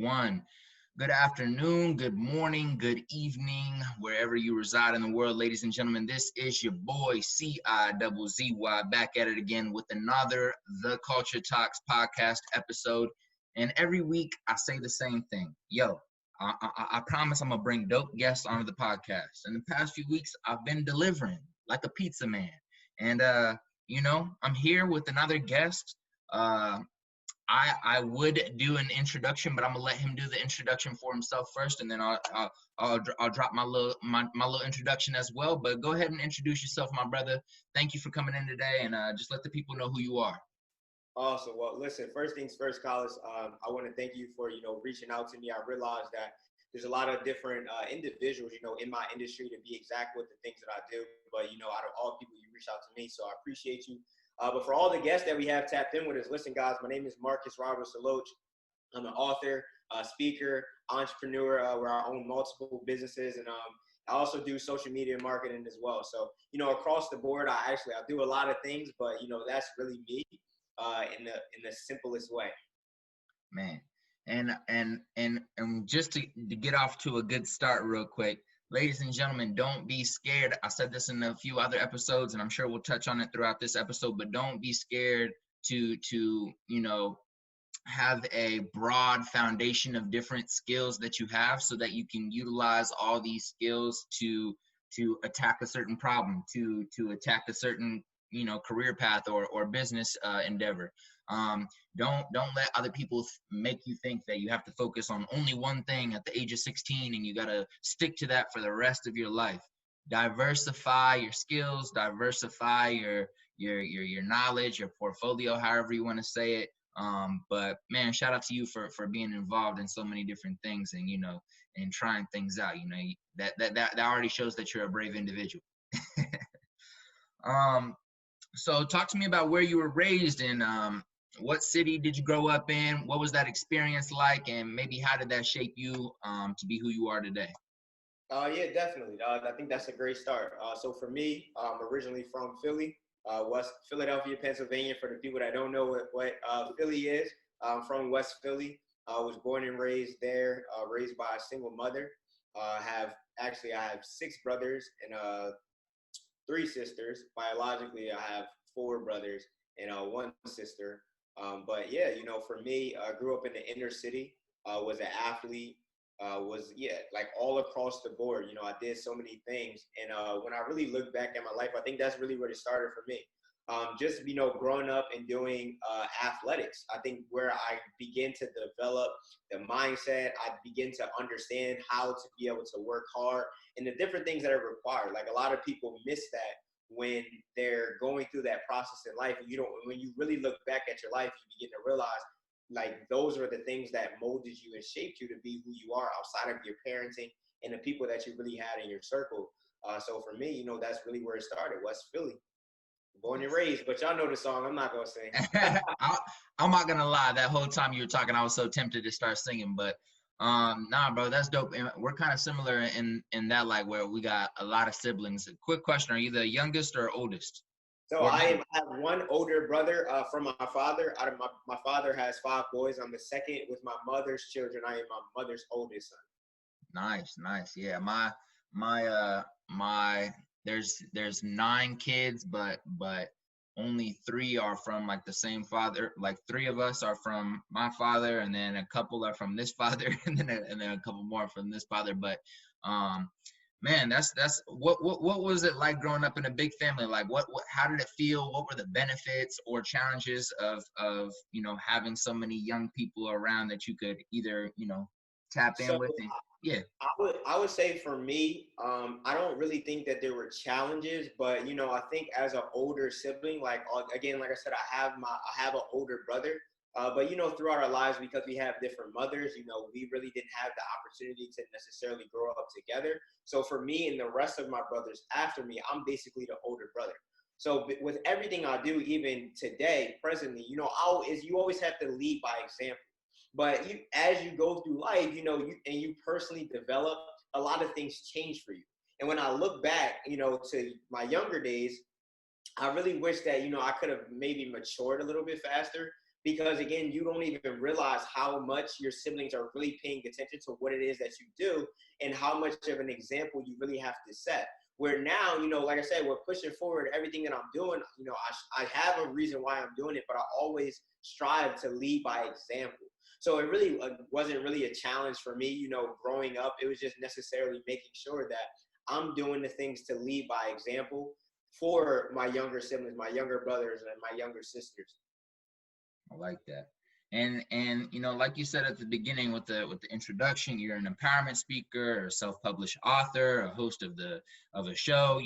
everyone. Good afternoon, good morning, good evening, wherever you reside in the world, ladies and gentlemen. This is your boy CIZZY back at it again with another The Culture Talks podcast episode. And every week I say the same thing. I promise I'm gonna bring dope guests onto the podcast. In the past few weeks, I've been delivering like a pizza man, and I'm here with another guest. I would do an introduction, but I'm gonna let him do the introduction for himself first, and then I'll drop my little introduction as well. But go ahead and introduce yourself, my brother. Thank you for coming in today, and just let the people know who you are. Awesome. Well, listen, first things first, Collis, I want to thank you for, reaching out to me. I realized that there's a lot of different individuals, in my industry to be exact with the things that I do. But, out of all people, you reach out to me. So I appreciate you. But for all the guests that we have tapped in with us, listen, guys, my name is Marcus Roberts Deloach. I'm an author, speaker, entrepreneur. Where I own multiple businesses, and I also do social media marketing as well. So, across the board, I do a lot of things, but, that's really me. In the simplest way. Man, and just to get off to a good start real quick, ladies and gentlemen, don't be scared. I said this in a few other episodes, and I'm sure we'll touch on it throughout this episode, but don't be scared to have a broad foundation of different skills that you have so that you can utilize all these skills to attack a certain problem, to attack a certain career path or business endeavor. Don't let other people make you think that you have to focus on only one thing at the age of 16 and you got to stick to that for the rest of your life. Diversify your skills, diversify your knowledge, your portfolio, however you want to say it. But man, shout out to you for being involved in so many different things and trying things out. That already shows that you're a brave individual. So talk to me about where you were raised in. What city did you grow up in? What was that experience like? And maybe how did that shape you to be who you are today? Yeah, definitely. I think that's a great start. So for me, I'm originally from Philly, West Philadelphia, Pennsylvania. For the people that don't know what Philly is, I'm from West Philly. I was born and raised there, raised by a single mother. I have 6 brothers and 3 sisters. Biologically, I have 4 brothers and 1 sister. But yeah, for me, I grew up in the inner city, was an athlete, like all across the board. I did so many things. And when I really look back at my life, I think that's really where it started for me. Just, growing up and doing athletics, I think where I begin to develop the mindset, I begin to understand how to be able to work hard and the different things that are required. Like a lot of people miss that when they're going through that process in life. And when you really look back at your life, you begin to realize like those are the things that molded you and shaped you to be who you are outside of your parenting and the people that you really had in your circle. So for me, that's really where it started, West Philly. Born and raised, but y'all know the song. I'm not gonna sing. I'm not gonna lie. That whole time you were talking, I was so tempted to start singing, but nah, bro, that's dope. And we're kind of similar in that, like where we got a lot of siblings. Quick question: are you the youngest or oldest? So I have 1 older brother from my father. Out of my father has 5 boys. I'm the second with my mother's children. I am my mother's oldest son. Nice. Yeah, my there's 9 kids, but only 3 are from like the same father. Like 3 of us are from my father, and then a couple are from this father, and then a couple more from this father. But man, that's what was it like growing up in a big family? Like how did it feel? What were the benefits or challenges of having so many young people around that you could either tap in with? Yeah. I would say for me, I don't really think that there were challenges, but I think as an older sibling, like again, like I said, I have an older brother, but throughout our lives, because we have different mothers, we really didn't have the opportunity to necessarily grow up together. So for me and the rest of my brothers after me, I'm basically the older brother. So with everything I do, even today, presently, you always have to lead by example. But as you go through life, you personally develop, a lot of things change for you. And when I look back, to my younger days, I really wish that, I could have maybe matured a little bit faster. because again, you don't even realize how much your siblings are really paying attention to what it is that you do and how much of an example you really have to set. Where now, like I said, we're pushing forward everything that I'm doing. I have a reason why I'm doing it, but I always strive to lead by example. So it really wasn't really a challenge for me, growing up. It was just necessarily making sure that I'm doing the things to lead by example for my younger siblings, my younger brothers, and my younger sisters. I like that. And like you said at the beginning with the introduction, you're an empowerment speaker, a self-published author, a host of a show,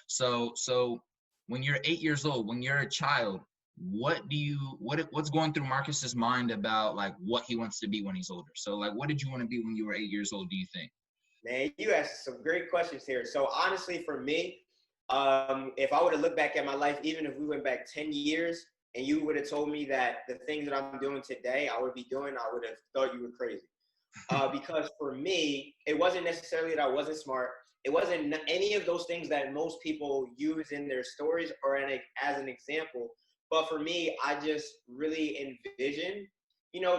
So when you're 8 years old, when you're a child, what's going through Marcus's mind about like what he wants to be when he's older? So like what did you want to be when you were 8 years old, do you think? Man, you asked some great questions here. So honestly, for me, if I were to look back at my life, even if we went back 10 years and you would have told me that the things that I'm doing today, I would be doing, I would have thought you were crazy. Because for me, it wasn't necessarily that I wasn't smart. It wasn't any of those things that most people use in their stories or as an example. But for me, I just really envisioned,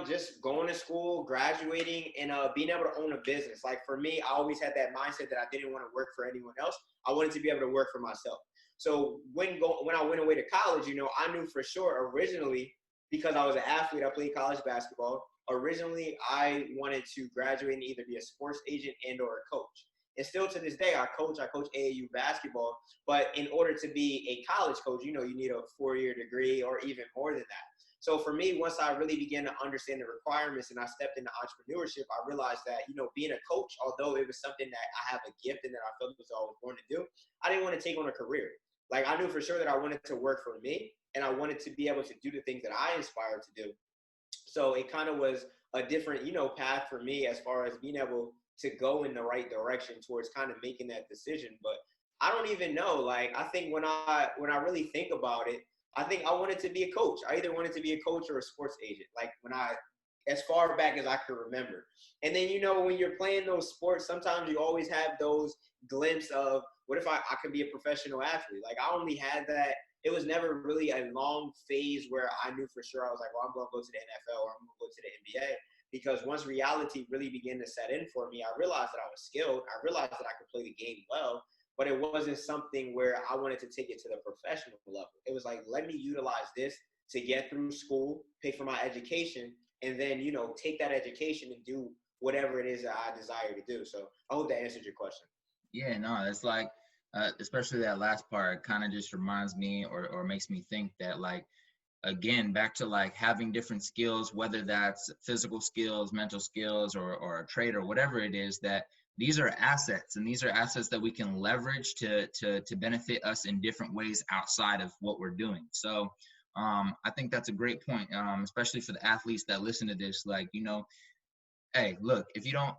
just going to school, graduating, and being able to own a business. Like for me, I always had that mindset that I didn't want to work for anyone else. I wanted to be able to work for myself. So when I went away to college, I knew for sure originally, because I was an athlete, I played college basketball. Originally, I wanted to graduate and either be a sports agent and or a coach. And still to this day, I coach AAU basketball. But in order to be a college coach, you need a 4-year degree or even more than that. So for me, once I really began to understand the requirements and I stepped into entrepreneurship, I realized that, being a coach, although it was something that I have a gift and that I felt was I was born to do, I didn't want to take on a career. Like I knew for sure that I wanted to work for me and I wanted to be able to do the things that I inspired to do. So it kind of was a different, path for me as far as being able to go in the right direction towards kind of making that decision. But I don't even know. Like I think when I really think about it, I think I wanted to be a coach. I either wanted to be a coach or a sports agent. Like as far back as I can remember. And then, when you're playing those sports, sometimes you always have those glimpses of what if I could be a professional athlete? Like I only had that. It was never really a long phase where I knew for sure I was like, well, I'm going to go to the NFL or I'm going to go to the NBA. Because once reality really began to set in for me, I realized that I was skilled. I realized that I could play the game well, but it wasn't something where I wanted to take it to the professional level. It was like, let me utilize this to get through school, pay for my education, and then, take that education and do whatever it is that I desire to do. So I hope that answered your question. Yeah, no, it's like, especially that last part kind of just reminds me or makes me think that like, again, back to like having different skills, whether that's physical skills, mental skills, or a trade or whatever it is, that these are assets and these are assets that we can leverage to benefit us in different ways outside of what we're doing. So I think that's a great point, especially for the athletes that listen to this. Like, hey, look, if you don't,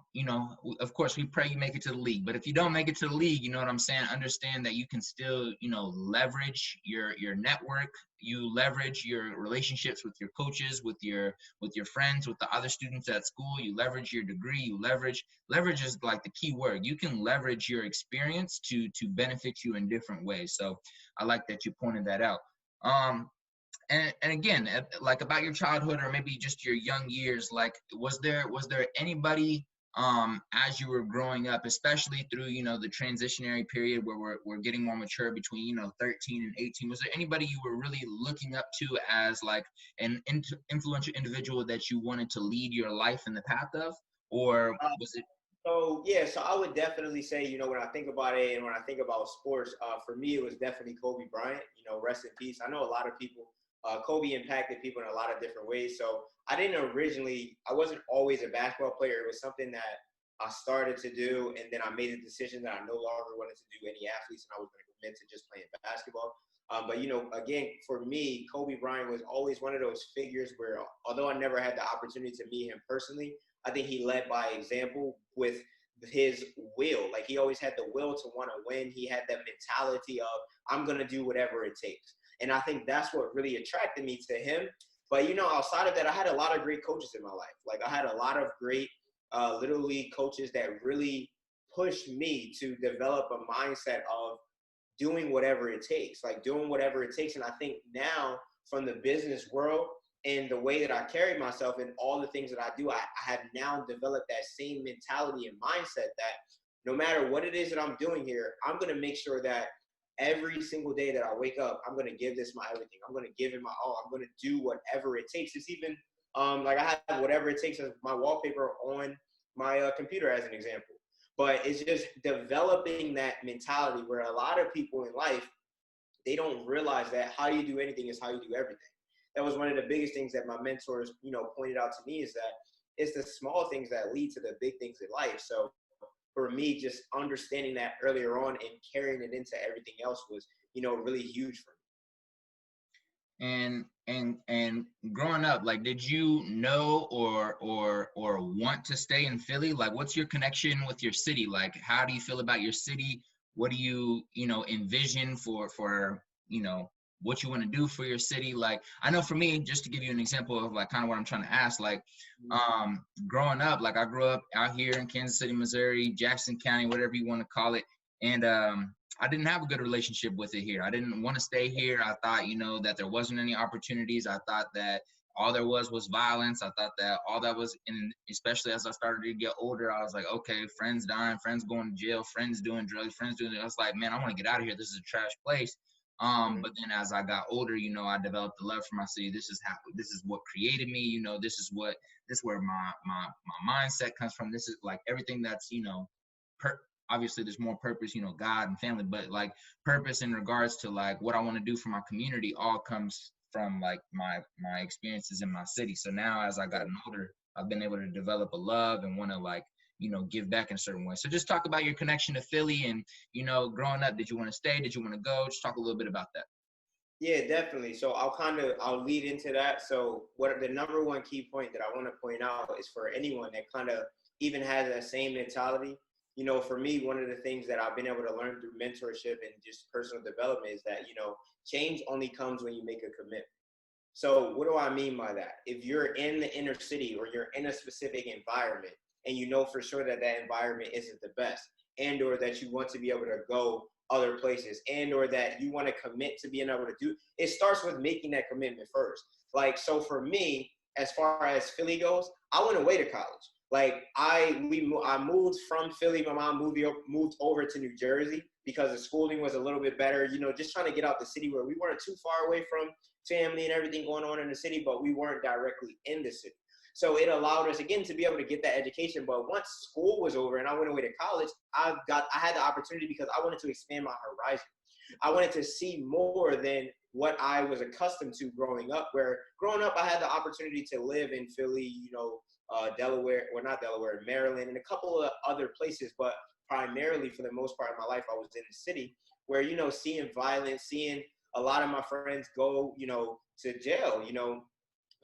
of course we pray you make it to the league, but if you don't make it to the league, you know what I'm saying? Understand that you can still, leverage your network, you leverage your relationships with your coaches, with your friends, with the other students at school, you leverage your degree, you leverage is like the key word. You can leverage your experience to benefit you in different ways. So I like that you pointed that out. And again, like about your childhood or maybe just your young years, like was there anybody as you were growing up, especially through the transitionary period where we're getting more mature between 13 and 18, was there anybody you were really looking up to as like an influential individual that you wanted to lead your life in the path of, or was it? So yeah, so I would definitely say, when I think about it and when I think about sports, for me it was definitely Kobe Bryant. Rest in peace. I know a lot of people. Kobe impacted people in a lot of different ways. So I wasn't always a basketball player. It was something that I started to do, and then I made a decision that I no longer wanted to do any athletes, and I was going to commit to just playing basketball. But again, for me, Kobe Bryant was always one of those figures where, although I never had the opportunity to meet him personally, I think he led by example with his will. Like he always had the will to want to win. He had that mentality of I'm going to do whatever it takes. And I think that's what really attracted me to him. But, outside of that, I had a lot of great coaches in my life. Like I had a lot of great little league coaches that really pushed me to develop a mindset of doing whatever it takes, like doing whatever it takes. And I think now from the business world, and the way that I carry myself and all the things that I do, I have now developed that same mentality and mindset that no matter what it is that I'm doing here, I'm going to make sure that every single day that I wake up, I'm going to give this my everything. I'm going to give it my all. I'm going to do whatever it takes. It's even like I have whatever it takes as my wallpaper on my computer as an example. But it's just developing that mentality where a lot of people in life, they don't realize that how you do anything is how you do everything. That was one of the biggest things that my mentors, pointed out to me, is that it's the small things that lead to the big things in life. So for me, just understanding that earlier on and carrying it into everything else was, really huge for And growing up, like, did you know or want to stay in Philly? Like, what's your connection with your city? Like, how do you feel about your city? What do you envision for what you want to do for your city? Like, I know for me, just to give you an example of like kind of what I'm trying to ask, like, me. growing up, like I grew up out here in Kansas City, Missouri, Jackson County, whatever you want to call it, and I didn't have a good relationship with it here. I didn't want to stay here. I thought, that there wasn't any opportunities. I thought that all there was violence. I thought that all that was, and especially as I started to get older, I was like, okay, friends dying, friends going to jail, friends doing drugs, friends doing. I was like, man, I want to get out of here. This is a trash place. But then as I got older, I developed a love for my city. This is what created me. This is where my mindset comes from. This is like everything that's, obviously there's more purpose, God and family, but like purpose in regards to like what I want to do for my community all comes from like my experiences in my city. So now as I gotten older, I've been able to develop a love and want to like, give back in a certain way. So just talk about your connection to Philly and, growing up, did you want to stay? Did you want to go? Just talk a little bit about that. Yeah, definitely. So I'll lead into that. So what the number one key point that I want to point out is for anyone that kind of even has that same mentality. For me, one of the things that I've been able to learn through mentorship and just personal development is that, change only comes when you make a commitment. So what do I mean by that? If you're in the inner city or you're in a specific environment and you know for sure that that environment isn't the best, and or that you want to be able to go other places, and or that you want to commit to being able to do, it starts with making that commitment first. Like, so for me, as far as Philly goes, I went away to college. Like I moved from Philly. My mom moved over to New Jersey because the schooling was a little bit better. Just trying to get out the city where we weren't too far away from family and everything going on in the city, but we weren't directly in the city. So it allowed us again to be able to get that education. But once school was over and I went away to college, I had the opportunity because I wanted to expand my horizon. I wanted to see more than what I was accustomed to growing up. Where growing up, I had the opportunity to live in Philly, Delaware, or not Delaware, Maryland, and a couple of other places. But primarily, for the most part of my life, I was in the city where, seeing violence, seeing a lot of my friends go, to jail,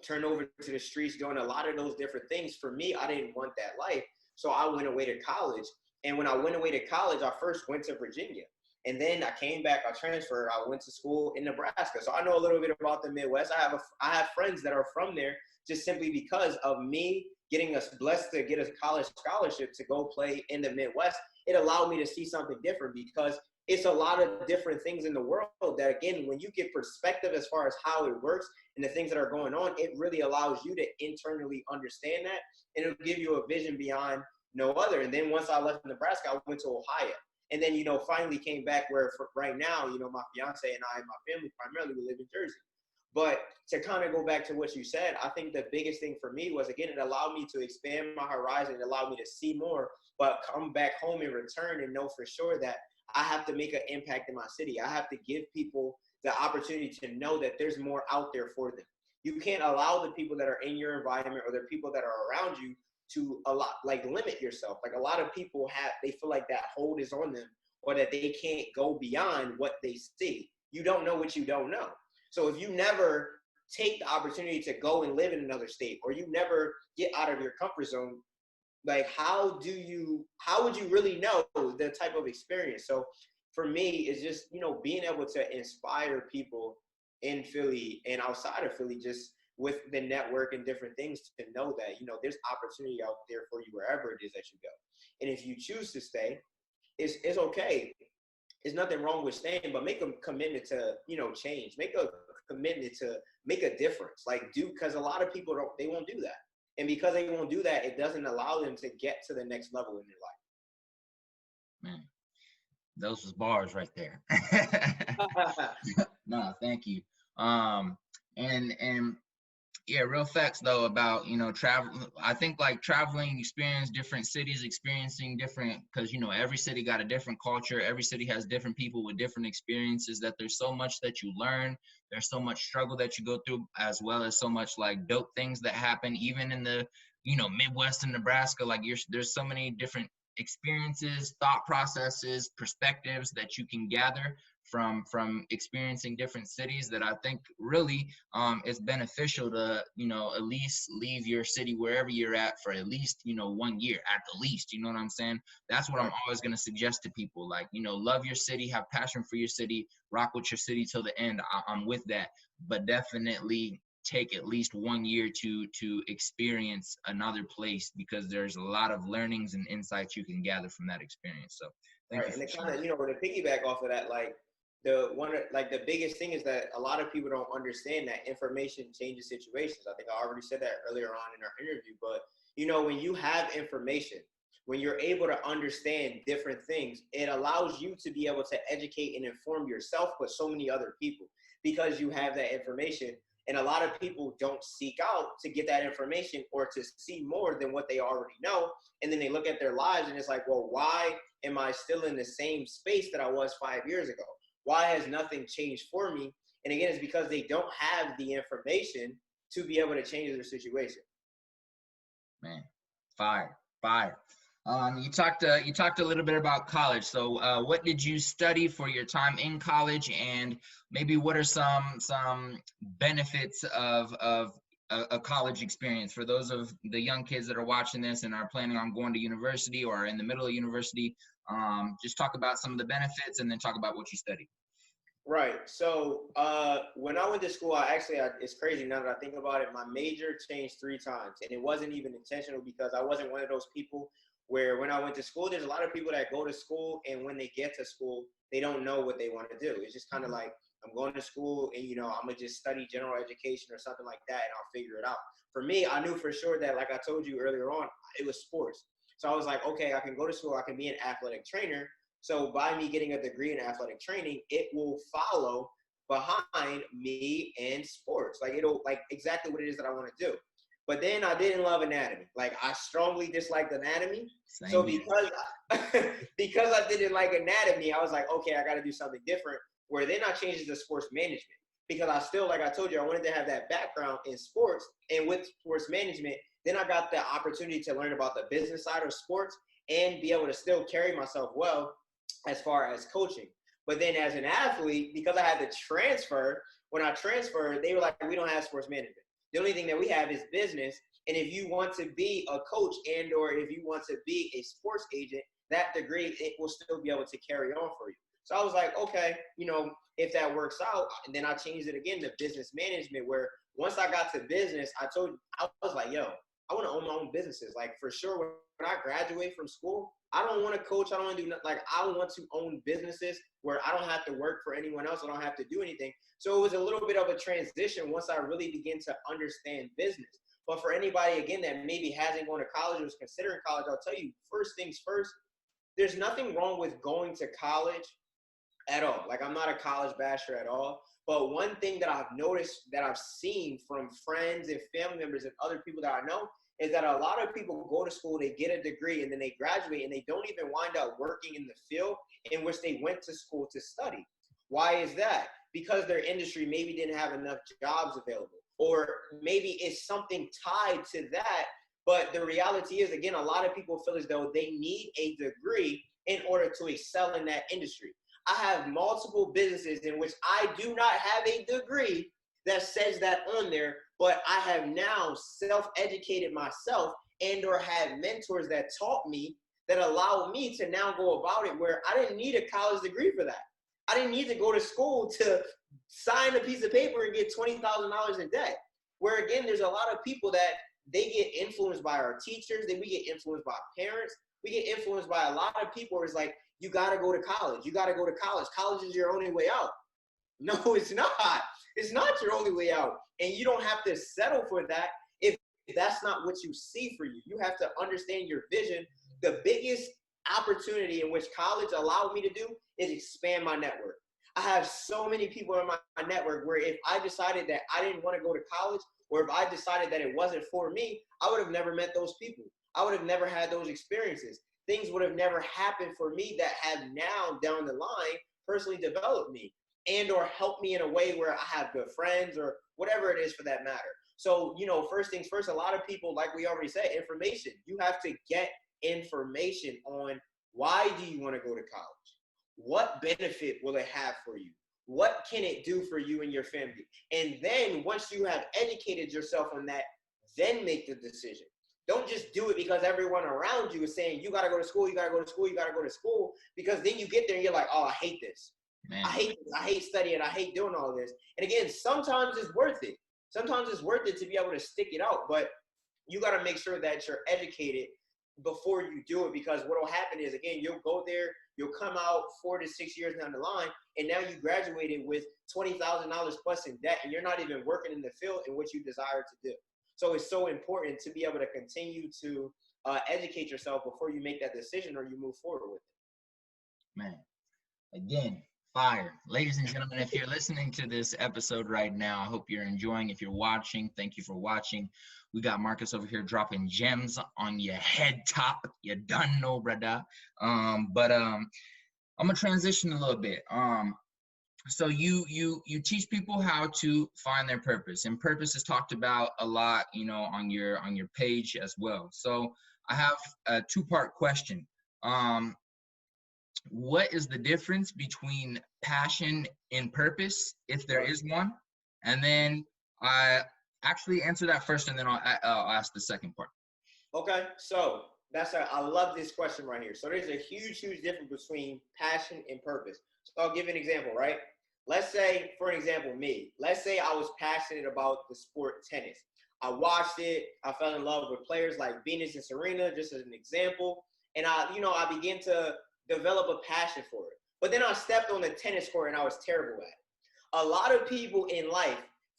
turn over to the streets, doing a lot of those different things. For me, I didn't want that life. So I went away to college. And when I went away to college, I first went to Virginia. And then I came back, I transferred, I went to school in Nebraska. So I know a little bit about the Midwest. I have friends that are from there just simply because of me getting us blessed to get a college scholarship to go play in the Midwest. It allowed me to see something different because it's a lot of different things in the world that, again, when you get perspective as far as how it works and the things that are going on, it really allows you to internally understand that, and it'll give you a vision beyond no other. And then once I left Nebraska, I went to Ohio. And then, finally came back where for right now, my fiance and I and my family primarily we live in Jersey. But to kind of go back to what you said, I think the biggest thing for me was, again, it allowed me to expand my horizon. It allowed me to see more, but come back home and return and know for sure that I have to make an impact in my city. I have to give people the opportunity to know that there's more out there for them. You can't allow the people that are in your environment or the people that are around you to limit yourself. Like a lot of people they feel like that hold is on them or that they can't go beyond what they see. You don't know what you don't know. So if you never take the opportunity to go and live in another state, or you never get out of your comfort zone, like how would you really know the type of experience? So for me, it's just, being able to inspire people in Philly and outside of Philly, just with the network and different things, to know that, there's opportunity out there for you wherever it is that you go. And if you choose to stay, it's okay. There's nothing wrong with staying, but make a commitment to, change. Make a commitment to make a difference. Like, because a lot of people they won't do that. And because they won't do that, it doesn't allow them to get to the next level in their Man, those was bars right there. life. No, thank you. And yeah, real facts though about, travel. I think like traveling, experience different cities, experiencing different, because every city got a different culture. Every city has different people with different experiences. That there's so much that you learn. There's so much struggle that you go through, as well as so much like dope things that happen, even in the Midwest and Nebraska. Like there's so many different experiences, thought processes, perspectives that you can gather from experiencing different cities, that I think really it's beneficial to at least leave your city wherever you're at for at least 1 year at the least. You know what I'm saying? That's what I'm always going to suggest to people. Like, love your city, have passion for your city, rock with your city till the end. I'm with that, but definitely take at least 1 year to experience another place, because there's a lot of learnings and insights you can gather from that experience. So thank you And for it kind of, sharing. to piggyback off of that, like the biggest thing is that a lot of people don't understand that information changes situations. I think I already said that earlier on in our interview, but when you have information, when you're able to understand different things, it allows you to be able to educate and inform yourself, but so many other people, because you have that information. And a lot of people don't seek out to get that information or to see more than what they already know. And then they look at their lives and it's like, well, why am I still in the same space that I was 5 years ago? Why has nothing changed for me? And again, it's because they don't have the information to be able to change their situation. Man, fire. You talked a little bit about college. So what did you study for your time in college, and maybe what are some benefits of a college experience for those of the young kids that are watching this and are planning on going to university or are in the middle of university? Just talk about some of the benefits and then talk about what you studied. Right. So when I went to school, it's crazy now that I think about it. My major changed 3 times, and it wasn't even intentional, because I wasn't one of those people where when I went to school, there's a lot of people that go to school, and when they get to school, they don't know what they want to do. It's just kind of like, I'm going to school and, I'm going to just study general education or something like that, and I'll figure it out. For me, I knew for sure that, like I told you earlier on, it was sports. So I was like, okay, I can go to school, I can be an athletic trainer. So by me getting a degree in athletic training, it will follow behind me in sports. Like it'll like exactly what it is that I want to do. But then I didn't love anatomy. Like I strongly disliked anatomy. Same So here. because I didn't like anatomy, I was like, okay, I got to do something different. Where then I changed it to sports management, because I still, like I told you, I wanted to have that background in sports, and with sports management, then I got the opportunity to learn about the business side of sports and be able to still carry myself well as far as coaching. But then as an athlete, because I had to transfer, when I transferred, they were like, we don't have sports management. The only thing that we have is business. And if you want to be a coach and or if you want to be a sports agent, that degree, it will still be able to carry on for you. So I was like, okay, if that works out, and then I changed it again to business management, where once I got to business, I was like, yo, I want to own my own businesses. Like for sure, when I graduate from school, I don't want to coach. I don't want to do nothing. Like I want to own businesses where I don't have to work for anyone else. I don't have to do anything. So it was a little bit of a transition once I really began to understand business. But for anybody, again, that maybe hasn't gone to college or is considering college, I'll tell you, first things first, there's nothing wrong with going to college at all. Like I'm not a college basher at all. But one thing that I've noticed, that I've seen from friends and family members and other people that I know, is that a lot of people go to school, they get a degree, and then they graduate, and they don't even wind up working in the field in which they went to school to study. Why is that? Because their industry maybe didn't have enough jobs available, or maybe it's something tied to that. But the reality is, again, a lot of people feel as though they need a degree in order to excel in that industry. I have multiple businesses in which I do not have a degree that says that on there, but I have now self-educated myself and or had mentors that taught me, that allow me to now go about it, where I didn't need a college degree for that. I didn't need to go to school to sign a piece of paper and get $20,000 in debt. Where again, there's a lot of people that they get influenced by our teachers, then we get influenced by parents, we get influenced by a lot of people where it's like, you got to go to college. You got to go to college. College is your only way out. No, it's not. It's not your only way out. And you don't have to settle for that if that's not what you see for you. You have to understand your vision. The biggest opportunity in which college allowed me to do is expand my network. I have so many people in my network where if I decided that I didn't want to go to college, or if I decided that it wasn't for me, I would have never met those people. I would have never had those experiences. Things would have never happened for me that have now down the line personally developed me and or helped me in a way where I have good friends or whatever it is for that matter. So, first things first, a lot of people, like we already said, information. You have to get information on why do you want to go to college? What benefit will it have for you? What can it do for you and your family? And then once you have educated yourself on that, then make the decision. Don't just do it because everyone around you is saying, you got to go to school, you got to go to school, you got to go to school. Because then you get there and you're like, oh, I hate this. Man. I hate this. I hate studying. I hate doing all this. And again, sometimes it's worth it. Sometimes it's worth it to be able to stick it out. But you got to make sure that you're educated before you do it, because what will happen is, again, you'll go there, you'll come out 4 to 6 years down the line, and now you graduated with $20,000 plus in debt, and you're not even working in the field in which you desire to do. So it's so important to be able to continue to educate yourself before you make that decision or you move forward with it. Man, again, fire. Ladies and gentlemen, if you're listening to this episode right now, I hope you're enjoying. If you're watching, thank you for watching. We got Marcus over here dropping gems on your head top. You done know, brother. I'm gonna transition a little bit. So you teach people how to find their purpose, and purpose is talked about a lot, on your page as well. So I have a two-part question. What is the difference between passion and purpose, if there is one? And then I actually answer that first, and then I'll ask the second part. Okay, so I love this question right here. So there's a huge difference between passion and purpose. So I'll give you an example, right? Let's say, for an example, me. Let's say I was passionate about the sport tennis. I watched it. I fell in love with players like Venus and Serena, just as an example. And I began to develop a passion for it. But then I stepped on the tennis court and I was terrible at it. A lot of people in life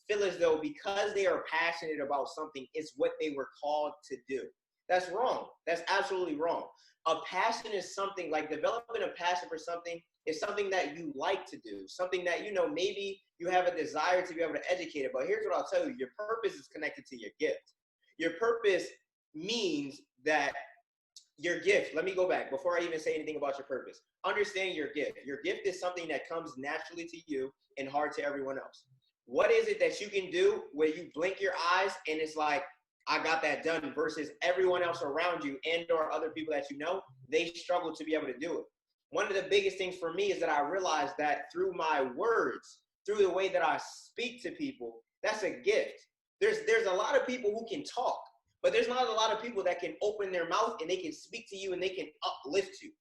feel as though because they are passionate about something, it's what they were called to do. That's wrong. That's absolutely wrong. A passion is something like developing a passion for something is something that you like to do, something that, maybe you have a desire to be able to educate it. But here's what I'll tell you. Your purpose is connected to your gift. Your purpose means that your gift, let me go back before I even say anything about your purpose. Understand your gift. Your gift is something that comes naturally to you and hard to everyone else. What is it that you can do where you blink your eyes and it's like, I got that done, versus everyone else around you and or other people that they struggle to be able to do it. One of the biggest things for me is that I realized that through my words, through the way that I speak to people, that's a gift. There's a lot of people who can talk, but there's not a lot of people that can open their mouth and they can speak to you and they can uplift you.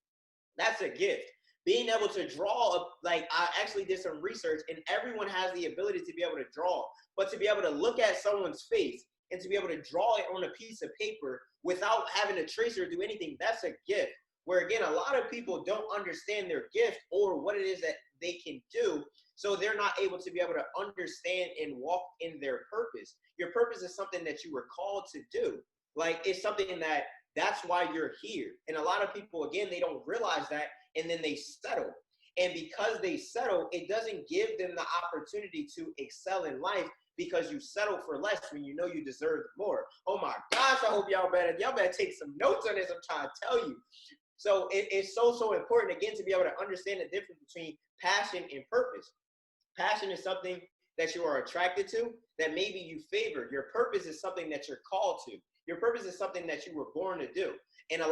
That's a gift. Being able to draw, I actually did some research, and everyone has the ability to be able to draw, but to be able to look at someone's face and to be able to draw it on a piece of paper without having to trace or do anything, that's a gift. Where again, a lot of people don't understand their gift or what it is that they can do, so they're not able to be able to understand and walk in their purpose. Your purpose is something that you were called to do. It's something that's why you're here. And a lot of people, again, they don't realize that, and then they settle. And because they settle, it doesn't give them the opportunity to excel in life, because you settle for less when you know you deserve more. Oh my gosh, I hope y'all better take some notes on this. I'm trying to tell you. So it's so important, again, to be able to understand the difference between passion and purpose. Passion is something that you are attracted to, that maybe you favor. Your purpose is something that you're called to. Your purpose is something that you were born to do. And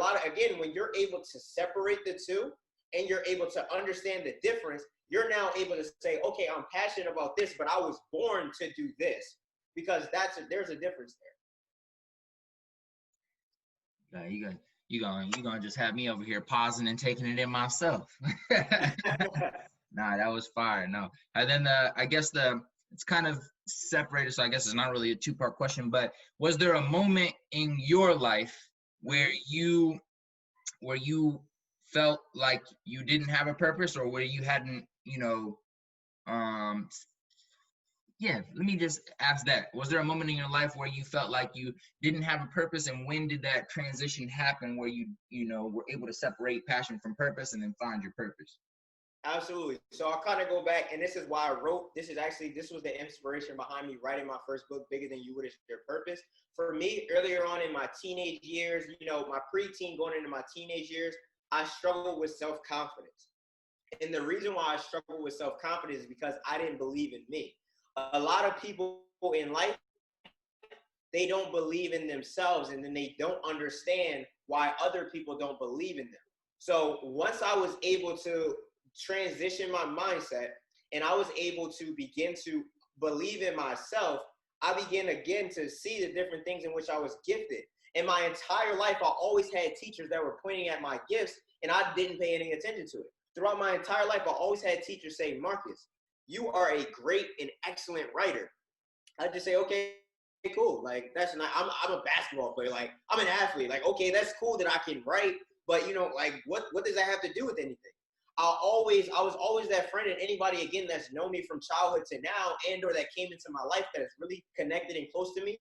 when you're able to separate the two and you're able to understand the difference, you're now able to say, okay, I'm passionate about this, but I was born to do this, because there's a difference there. Yeah, you gonna just have me over here pausing and taking it in myself. Nah, that was fire. No, and then I guess it's kind of separated, so I guess it's not really a two-part question. But was there a moment in your life where you felt like you didn't have a purpose, or where you hadn't, um, yeah, let me just ask that. Was there a moment in your life where you felt like you didn't have a purpose, and when did that transition happen where you know, were able to separate passion from purpose and then find your purpose? Absolutely. So I'll kind of go back, and this is why I wrote. This was the inspiration behind me writing my first book, Bigger Than You. What is your purpose? For me, earlier on in my teenage years, you know, my preteen going into my teenage years, I struggled with self confidence. And the reason why I struggled with self confidence is because I didn't believe in me. A lot of people in life, they don't believe in themselves, and then they don't understand why other people don't believe in them. So once I was able to transition my mindset and I was able to begin to believe in myself, I began again to see the different things in which I was gifted. In my entire life, I always had teachers that were pointing at my gifts, and I didn't pay any attention to it. Throughout my entire life, I always had teachers say, Marcus, you are a great and excellent writer. I just say, okay, cool. Like that's not. I'm a basketball player. Like I'm an athlete. Like okay, that's cool that I can write. But you know, like what does that have to do with anything? I was always that friend, and anybody again that's known me from childhood to now, and or that came into my life that is really connected and close to me.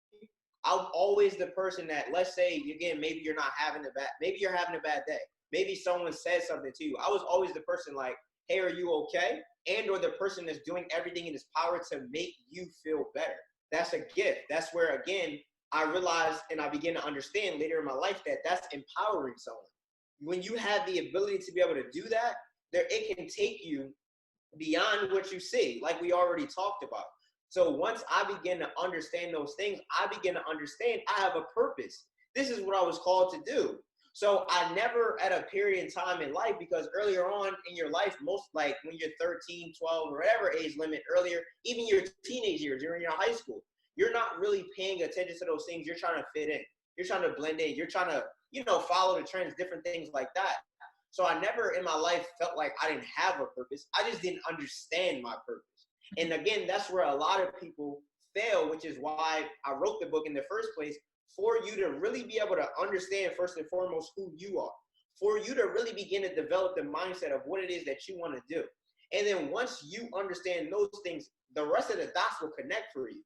I'm always the person that, let's say again, maybe you're not having a bad, maybe you're having a bad day. Maybe someone said something to you. I was always the person like, hey, are you okay? And or the person that's doing everything in his power to make you feel better. That's a gift. That's where, again, I realized and I begin to understand later in my life that that's empowering someone. When you have the ability to be able to do that, there it can take you beyond what you see, like we already talked about. So once I begin to understand those things, I begin to understand I have a purpose. This is what I was called to do. So I never at a period in time in life, because earlier on in your life, most like when you're 13, 12, or whatever age limit earlier, even your teenage years, you're in your high school, you're not really paying attention to those things. You're trying to fit in. You're trying to blend in. You're trying to, you know, follow the trends, different things like that. So I never in my life felt like I didn't have a purpose. I just didn't understand my purpose. And again, that's where a lot of people fail, which is why I wrote the book in the first place, for you to really be able to understand first and foremost who you are, for you to really begin to develop the mindset of what it is that you want to do. And then once you understand those things, the rest of the dots will connect for you.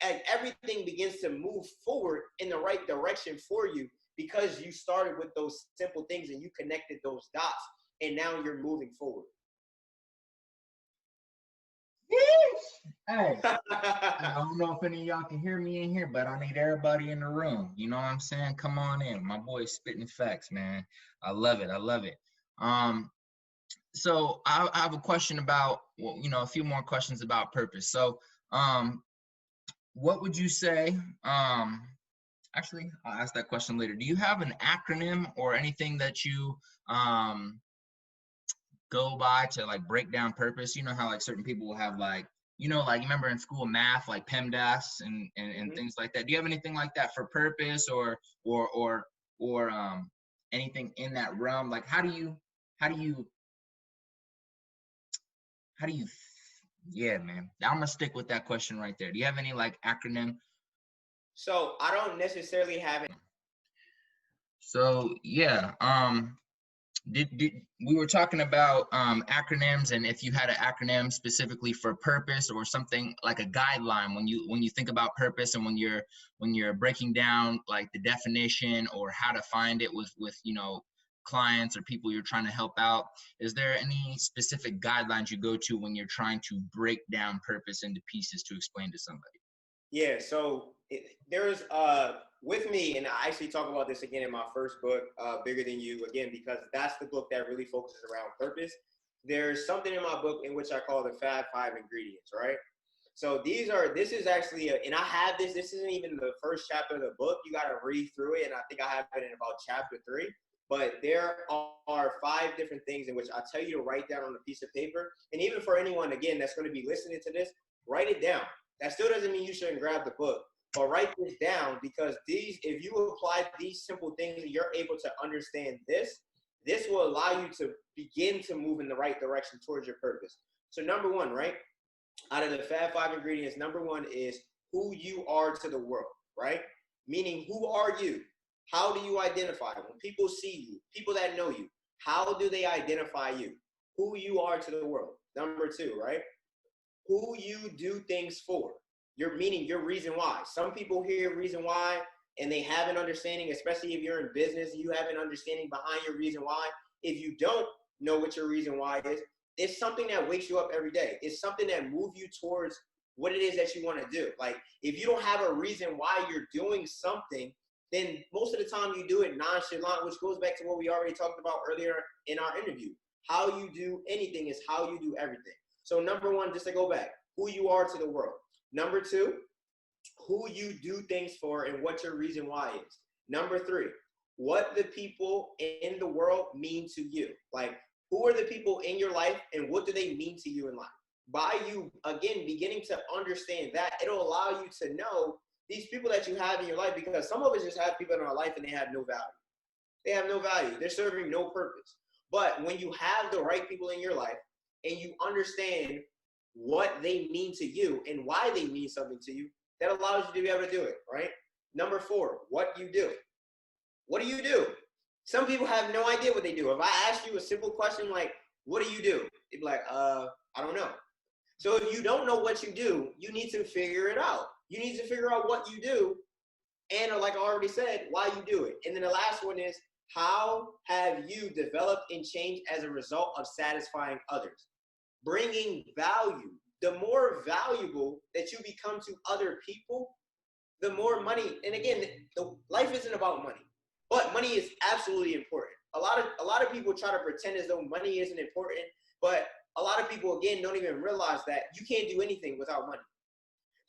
And everything begins to move forward in the right direction for you because you started with those simple things and you connected those dots, and now you're moving forward. Hey, I don't know if any of y'all can hear me in here, but I need everybody in the room. You know what I'm saying? Come on in. My boy's spitting facts, man. I love it. I love it. Um, so I have a question about, well, you know, a few more questions about purpose. So, what would you say? Actually, I'll ask that question later. Do you have an acronym or anything that you go by to like break down purpose? You know how like certain people will have like, you know, like you remember in school math, like PEMDAS and things like that. Do you have anything like that for purpose or anything in that realm? Like how do you how do you how do you yeah, man. I'm gonna stick with that question right there. Do you have any like acronym? So I don't necessarily have it. So yeah, did we were talking about acronyms, and if you had an acronym specifically for purpose or something like a guideline when you think about purpose, and when you're breaking down like the definition or how to find it with you know, clients or people you're trying to help out, is there any specific guidelines you go to when you're trying to break down purpose into pieces to explain to somebody? Yeah, so there's with me, and I actually talk about this again in my first book, Bigger Than You, again, because that's the book that really focuses around purpose. There's something in my book in which I call the Fab Five Ingredients, right? So this is actually, and I have this isn't even the first chapter of the book. You got to read through it, and I think I have it in about chapter 3. But there are 5 different things in which I tell you to write down on a piece of paper. And even for anyone, again, that's going to be listening to this, write it down. That still doesn't mean you shouldn't grab the book, but write this down, because if you apply these simple things and you're able to understand this will allow you to begin to move in the right direction towards your purpose. So number 1, right? Out of the Fab 5 ingredients, number 1 is who you are to the world, right? Meaning, who are you? How do you identify? When people see you, people that know you, how do they identify you? Who you are to the world. Number 2, right? who you do things for. Your meaning, your reason why. Some people hear reason why and they have an understanding, especially if you're in business, you have an understanding behind your reason why. If you don't know what your reason why is, it's something that wakes you up every day. It's something that moves you towards what it is that you want to do. Like, if you don't have a reason why you're doing something, then most of the time you do it nonchalant, which goes back to what we already talked about earlier in our interview. How you do anything is how you do everything. So number one, just to go back, who you are to the world. Number two, who you do things for and what your reason why is. Number three, what the people in the world mean to you. Like, who are the people in your life and what do they mean to you in life? By you, again, beginning to understand that, it'll allow you to know these people that you have in your life, because some of us just have people in our life and they have no value. They have no value. They're serving no purpose. But when you have the right people in your life and you understand what they mean to you and why they mean something to you, that allows you to be able to do it, right? Number four, what you do. What do you do? Some people have no idea what they do. If I ask you a simple question like, what do you do? You'd be like, I don't know. So if you don't know what you do, you need to figure it out. You need to figure out what you do and, like I already said, why you do it. And then the last one is, how have you developed and changed as a result of satisfying others? Bringing value. The more valuable that you become to other people, the more money. And again, life isn't about money, but money is absolutely important. A lot of people try to pretend as though money isn't important, but a lot of people, again, don't even realize that you can't do anything without money.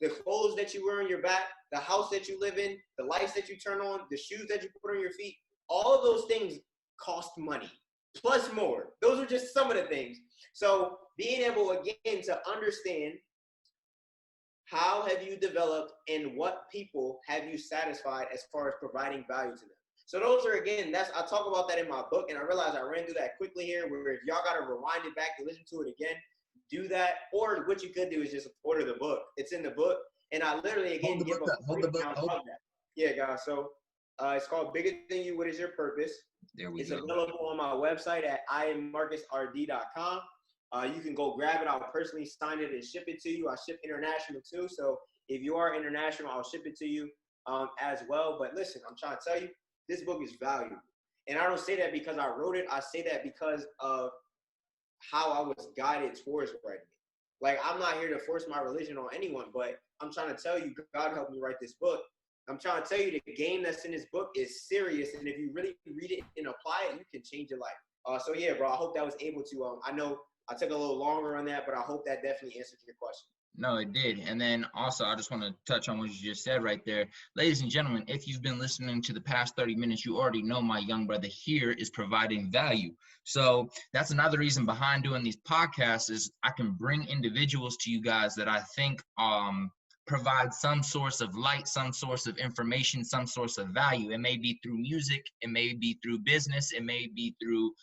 The clothes that you wear on your back, the house that you live in, the lights that you turn on, the shoes that you put on your feet, all of those things cost money, plus more. Those are just some of the things. So being able, again, to understand how have you developed and what people have you satisfied as far as providing value to them. So those are, again, I talk about that in my book, and I realize I ran through that quickly here, where if y'all got to rewind it back to listen to it again, do that. Or what you could do is just order the book. It's in the book. And I literally, again, give a breakdown of that. Yeah, guys. So it's called Bigger Than You, What Is Your Purpose? There we go. It's available on my website at iammarcusrd.com. You can go grab it. I'll personally sign it and ship it to you. I ship international too. So if you are international, I'll ship it to you as well. But listen, I'm trying to tell you, this book is valuable. And I don't say that because I wrote it. I say that because of how I was guided towards writing it. Like, I'm not here to force my religion on anyone, but I'm trying to tell you, God helped me write this book. I'm trying to tell you the game that's in this book is serious. And if you really read it and apply it, you can change your life. So yeah, bro, I hope that was able to, I know I took a little longer on that, but I hope that definitely answered your question. No, it did. And then also, I just want to touch on what you just said right there. Ladies and gentlemen, if you've been listening to the past 30 minutes, you already know my young brother here is providing value. So that's another reason behind doing these podcasts is I can bring individuals to you guys that I think provide some source of light, some source of information, some source of value. It may be through music, it may be through business, it may be through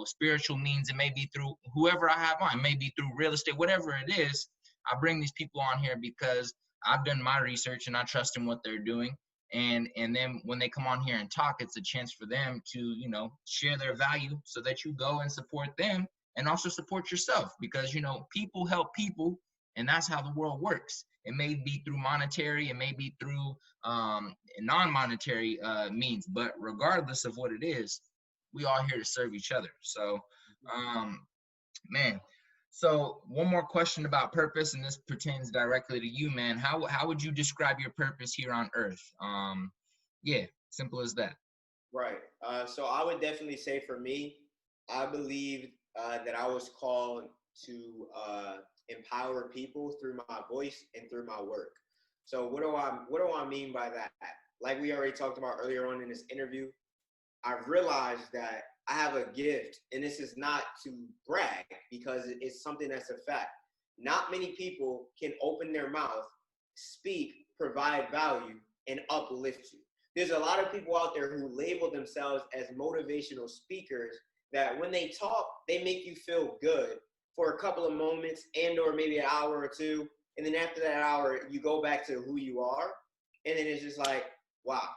spiritual means, it may be through whoever I have on, it may be through real estate, whatever it is. I bring these people on here because I've done my research and I trust in what they're doing. And then when they come on here and talk, it's a chance for them to, share their value so that you go and support them and also support yourself, because, people help people, and that's how the world works. It may be through monetary, it may be through non-monetary means, but regardless of what it is, we all here to serve each other. So, man. So one more question about purpose, and this pertains directly to you, man. How would you describe your purpose here on Earth? Yeah, simple as that. Right. So I would definitely say for me, I believe that I was called to empower people through my voice and through my work. So what do I mean by that? Like we already talked about earlier on in this interview, I've realized that I have a gift, and this is not to brag because it's something that's a fact. Not many people can open their mouth, speak, provide value, and uplift you. There's a lot of people out there who label themselves as motivational speakers that when they talk, they make you feel good for a couple of moments and or maybe an hour or two. And then after that hour, you go back to who you are. And then it's just like, wow.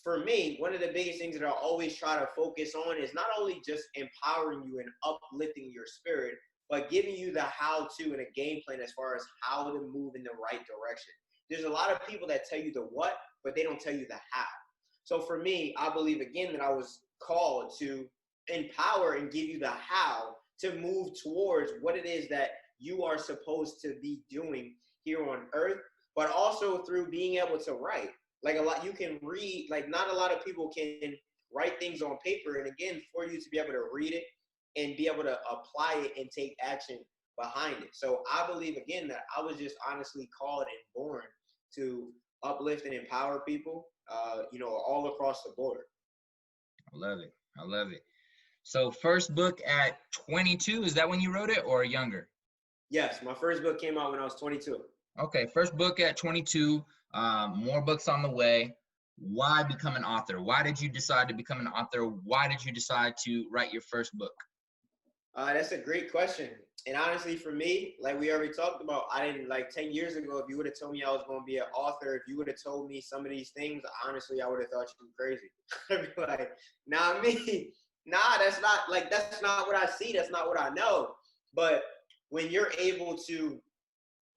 For me, one of the biggest things that I always try to focus on is not only just empowering you and uplifting your spirit, but giving you the how-to and a game plan as far as how to move in the right direction. There's a lot of people that tell you the what, but they don't tell you the how. So for me, I believe again that I was called to empower and give you the how to move towards what it is that you are supposed to be doing here on earth, but also through being able to write. Like a lot, you can read, like not a lot of people can write things on paper. And again, for you to be able to read it and be able to apply it and take action behind it. So I believe again that I was just honestly called and born to uplift and empower people, all across the board. I love it. I love it. So first book at 22, is that when you wrote it or younger? Yes, my first book came out when I was 22. Okay, first book at 22, more books on the way. Why become an author? Why did you decide to become an author? Why did you decide to write your first book? That's a great question. And honestly, for me, like we already talked about, I didn't like 10 years ago, if you would have told me I was going to be an author, if you would have told me some of these things, honestly, I would have thought you were crazy. I'd be like, nah, me, nah, that's not what I see. That's not what I know. But when you're able to,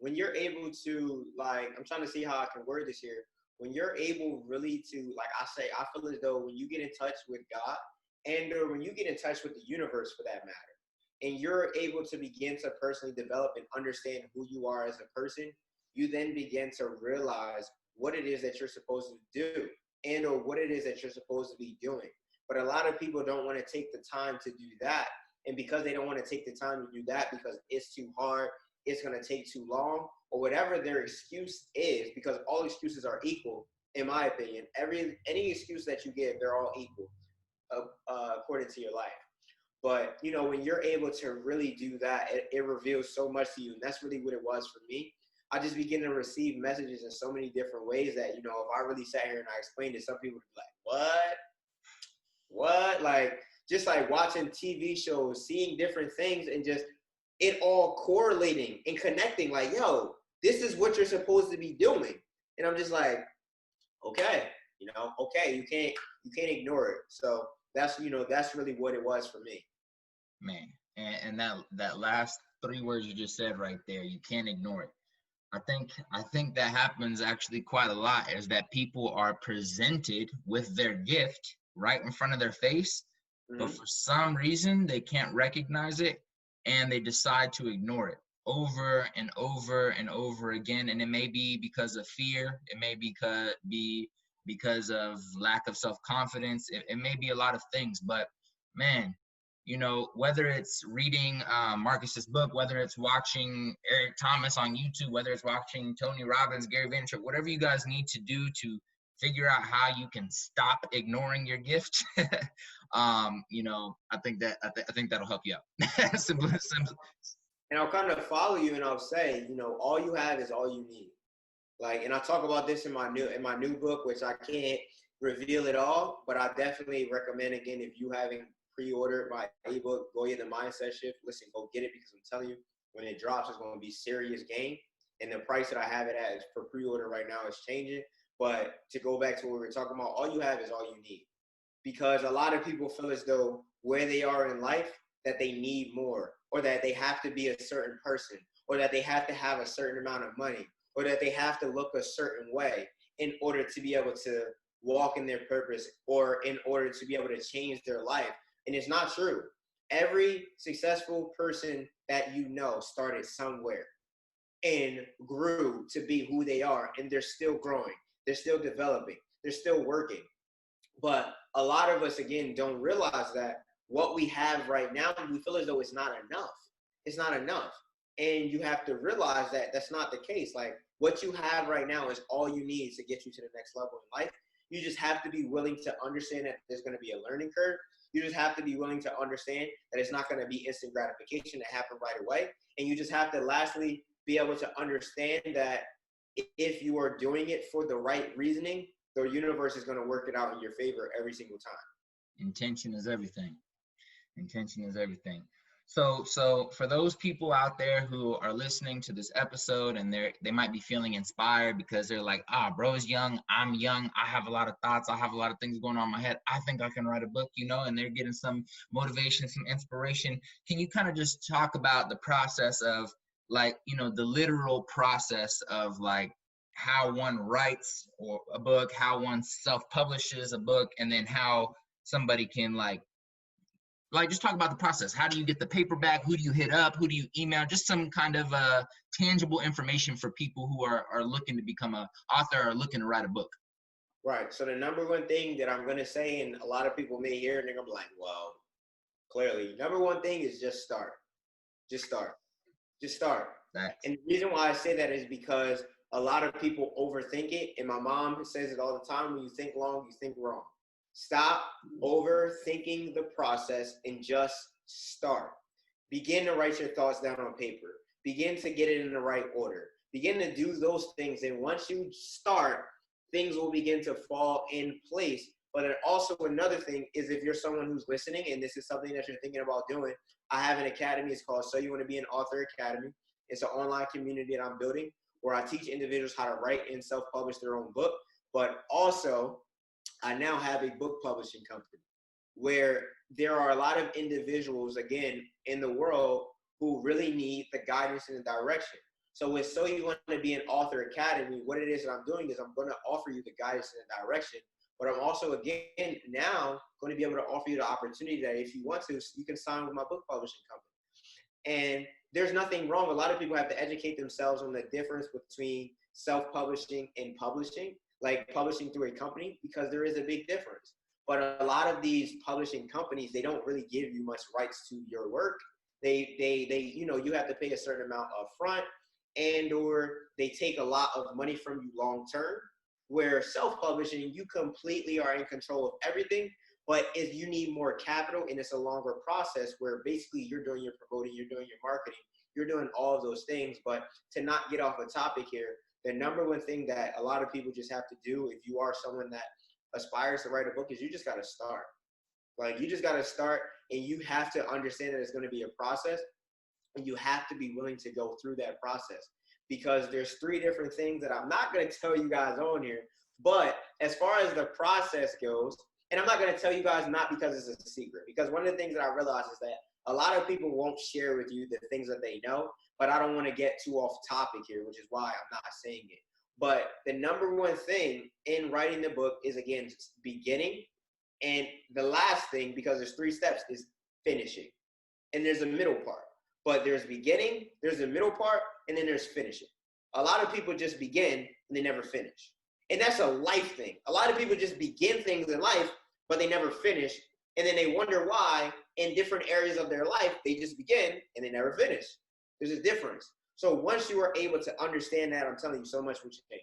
like, I'm trying to see how I can word this here. When you're able really to, like I feel as though when you get in touch with God or when you get in touch with the universe for that matter, and you're able to begin to personally develop and understand who you are as a person, you then begin to realize what it is that you're supposed to do or what it is that you're supposed to be doing. But a lot of people don't want to take the time to do that. And because they don't want to take the time to do that because it's too hard, it's going to take too long, or whatever their excuse is, because all excuses are equal, in my opinion. Any excuse that you give, they're all equal according to your life. But, when you're able to really do that, it reveals so much to you. And that's really what it was for me. I just begin to receive messages in so many different ways that, if I really sat here and I explained it, some people would be like, what? Like, just like watching TV shows, seeing different things and just it all correlating and connecting like, yo, this is what you're supposed to be doing. And I'm just like, okay, okay, you can't ignore it. So that's really what it was for me. Man, and that last three words you just said right there, you can't ignore it. I think that happens actually quite a lot, is that people are presented with their gift right in front of their face, but for some reason they can't recognize it and they decide to ignore it over and over and over again. And it may be because of fear, it may be because of lack of self-confidence, it may be a lot of things. But man, whether it's reading Marcus's book, whether it's watching Eric Thomas on YouTube, whether it's watching Tony Robbins, Gary Vaynerchuk, whatever you guys need to do to figure out how you can stop ignoring your gift, I think that'll help you out. Simple. And I'll kind of follow you, and I'll say, all you have is all you need. Like, and I talk about this in my new book, which I can't reveal it all, but I definitely recommend, again, if you haven't pre-ordered my ebook, Go Get the Mindset Shift, listen, go get it, because I'm telling you, when it drops, it's going to be serious game. And the price that I have it at is for pre-order right now is changing. But to go back to what we were talking about, all you have is all you need. Because a lot of people feel as though where they are in life, that they need more, or that they have to be a certain person, or that they have to have a certain amount of money, or that they have to look a certain way in order to be able to walk in their purpose, or in order to be able to change their life. And it's not true. Every successful person that started somewhere and grew to be who they are, and they're still growing, they're still developing, they're still working. But a lot of us, again, don't realize that what we have right now, we feel as though it's not enough. It's not enough. And you have to realize that that's not the case. Like, what you have right now is all you need to get you to the next level in life. You just have to be willing to understand that there's going to be a learning curve. You just have to be willing to understand that it's not going to be instant gratification that happen right away. And you just have to lastly be able to understand that if you are doing it for the right reasoning, the universe is going to work it out in your favor every single time. Intention is everything. Intention is everything. So for those people out there who are listening to this episode and they might be feeling inspired because they're like, bro's young, I'm young, I have a lot of thoughts, I have a lot of things going on in my head, I think I can write a book, and they're getting some motivation, some inspiration. Can you kind of just talk about the process of, like, the literal process of, like, how one writes or a book, how one self-publishes a book, and then how somebody can, like, just talk about the process. How do you get the paperback? Who do you hit up? Who do you email? Just some kind of tangible information for people who are looking to become an author or looking to write a book. Right. So the number one thing that I'm going to say, and a lot of people may hear, and they're going to be like, well, clearly, number one thing is just start. Just start. Just start. Thanks. And the reason why I say that is because a lot of people overthink it. And my mom says it all the time: when you think long, you think wrong. Stop overthinking the process and just start. Begin to write your thoughts down on paper. Begin to get it in the right order. Begin to do those things. And once you start, things will begin to fall in place. But also another thing is, if you're someone who's listening and this is something that you're thinking about doing, I have an academy. It's called So You Want to Be an Author Academy. It's an online community that I'm building where I teach individuals how to write and self-publish their own book. But also, I now have a book publishing company where there are a lot of individuals, again, in the world who really need the guidance and the direction. So with So You Want to Be an Author Academy, what it is that I'm doing is I'm going to offer you the guidance and the direction, but I'm also, again, now going to be able to offer you the opportunity that if you want to, you can sign with my book publishing company. And there's nothing wrong. A lot of people have to educate themselves on the difference between self-publishing and publishing, like publishing through a company, because there is a big difference. But a lot of these publishing companies, they don't really give you much rights to your work. They you have to pay a certain amount up front, and or they take a lot of money from you long term. Where self-publishing, you completely are in control of everything. But if you need more capital and it's a longer process where basically you're doing your promoting, you're doing your marketing, you're doing all of those things. But to not get off a topic here, the number one thing that a lot of people just have to do if you are someone that aspires to write a book is you just got to start. Like, you just got to start, and you have to understand that it's going to be a process, and you have to be willing to go through that process, because there's 3 different things that I'm not going to tell you guys on here. But as far as the process goes, and I'm not going to tell you guys not because it's a secret, because one of the things that I realize is that a lot of people won't share with you the things that they know, but I don't want to get too off topic here, which is why I'm not saying it. But the number one thing in writing the book is, again, just beginning. And the last thing, because there's 3 steps, is finishing. And there's a middle part. But there's beginning, there's a middle part, and then there's finishing. A lot of people just begin and they never finish. And that's a life thing. A lot of people just begin things in life, but they never finish. And then they wonder why in different areas of their life, they just begin and they never finish. There's a difference. So once you are able to understand that, I'm telling you, so much will change.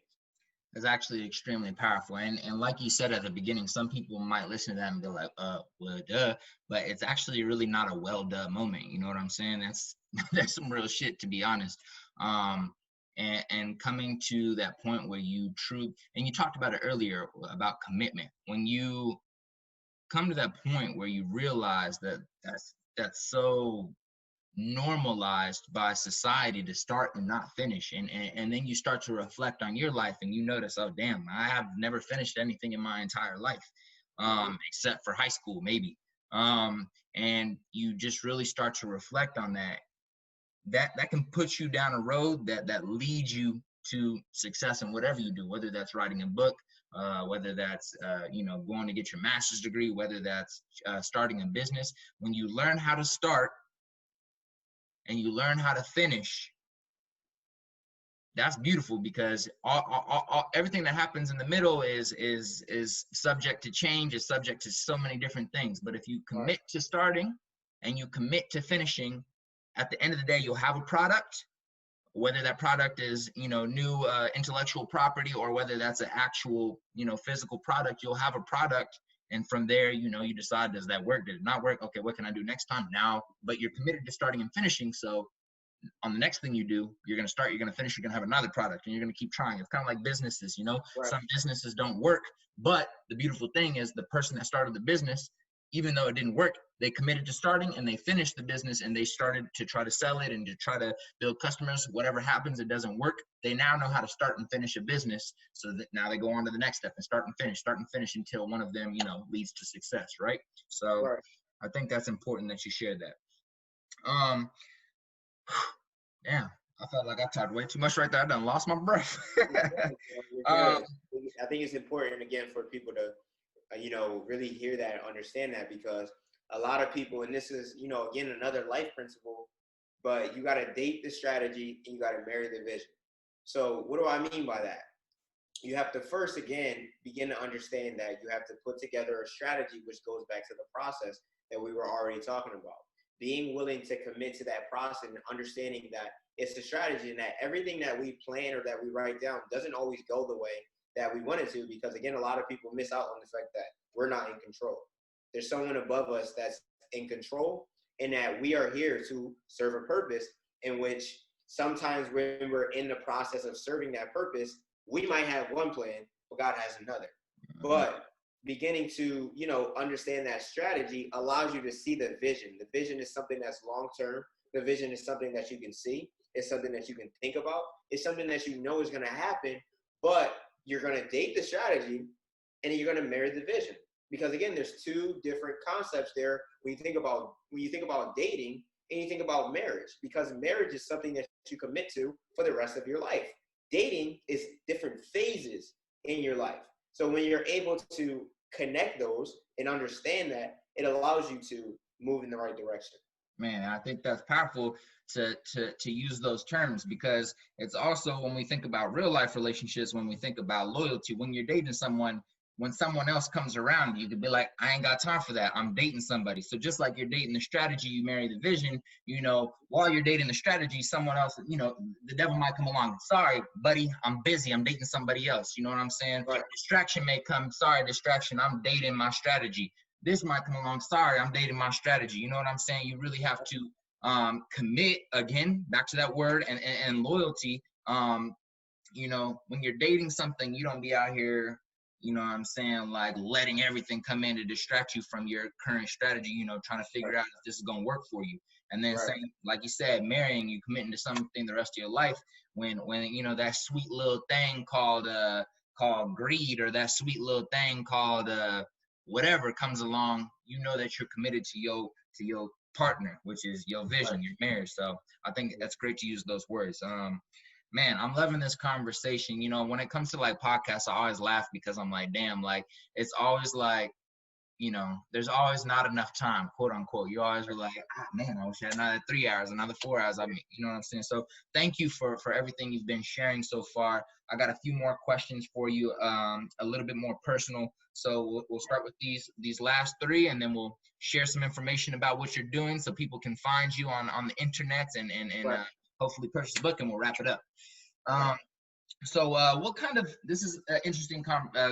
It's actually extremely powerful. And like you said at the beginning, some people might listen to that and be like, well, duh. But it's actually really not a well, duh moment. You know what I'm saying? That's some real shit, to be honest. And coming to that point where you and you talked about it earlier about commitment. When you come to that point where you realize that that's so normalized by society to start and not finish, and then you start to reflect on your life and you notice, oh damn, I have never finished anything in my entire life, except for high school maybe, and you just really start to reflect on that can put you down a road that leads you to success in whatever you do, whether that's writing a book, whether that's going to get your master's degree, whether that's starting a business. When you learn how to start and you learn how to finish, that's beautiful, because everything that happens in the middle is subject to change, is subject to so many different things. But if you commit to starting and you commit to finishing, at the end of the day, you'll have a product, whether that product is, new intellectual property, or whether that's an actual, physical product. You'll have a product. And from there, you decide, does that work? Did it not work? Okay, what can I do next time? Now, but you're committed to starting and finishing. So on the next thing you do, you're going to start, you're going to finish, you're going to have another product, and you're going to keep trying. It's kind of like businesses, Some businesses don't work, but the beautiful thing is the person that started the business even though it didn't work, they committed to starting and they finished the business and they started to try to sell it and to try to build customers. Whatever happens, it doesn't work. They now know how to start and finish a business. So that now they go on to the next step and start and finish until one of them, leads to success, right? So Right. I think that's important that you shared that. Yeah, I felt like I talked way too much right there. I done lost my breath. You're um, good. I think it's important again for people to, really hear that and understand that, because a lot of people, and this is, again, another life principle, but you got to date the strategy and you got to marry the vision. So what do I mean by that? You have to first, again, begin to understand that you have to put together a strategy, which goes back to the process that we were already talking about. Being willing to commit to that process and understanding that it's a strategy and that everything that we plan or that we write down doesn't always go the way that we want it to, because again, a lot of people miss out on the fact that we're not in control. There's someone above us that's in control, and that we are here to serve a purpose, in which sometimes when we're in the process of serving that purpose, we might have one plan, but God has another. But beginning to, understand that strategy allows you to see the vision. The vision is something that's long term. The vision is something that you can see. It's something that you can think about. It's something that you know is going to happen, but you're going to date the strategy and you're going to marry the vision. Because again, there's two different concepts there when you think about dating and you think about marriage, because marriage is something that you commit to for the rest of your life. Dating is different phases in your life. So when you're able to connect those and understand that, it allows you to move in the right direction. Man, I think that's powerful to use those terms, because it's also, when we think about real life relationships, when we think about loyalty, when you're dating someone, when someone else comes around, you could be like, I ain't got time for that. I'm dating somebody. So just like you're dating the strategy, you marry the vision. While you're dating the strategy, someone else, the devil might come along. Sorry, buddy, I'm busy. I'm dating somebody else. You know what I'm saying? Right. Distraction may come. Sorry, distraction. I'm dating my strategy. This might come along. Sorry, I'm dating my strategy. You know what I'm saying? You really have to commit, again, back to that word, and loyalty. When you're dating something, you don't be out here, you know what I'm saying, like letting everything come in to distract you from your current strategy, trying to figure out if this is going to work for you. And then saying, like you said, marrying, you committing to something the rest of your life, when that sweet little thing called greed, or that sweet little thing called whatever comes along, that you're committed to your partner, which is your vision, your marriage. So I think that's great to use those words. Man, I'm loving this conversation. When it comes to like podcasts, I always laugh, because I'm like, damn, like it's always like, there's always not enough time, quote unquote. You always are like, man, I wish I had another 3 hours, another 4 hours. I mean, you know what I'm saying? So thank you for everything you've been sharing so far. I got a few more questions for you, a little bit more personal. So we'll start with these last three, and then we'll share some information about what you're doing so people can find you on the internet, and hopefully purchase a book, and we'll wrap it up. So what kind of, this is an interesting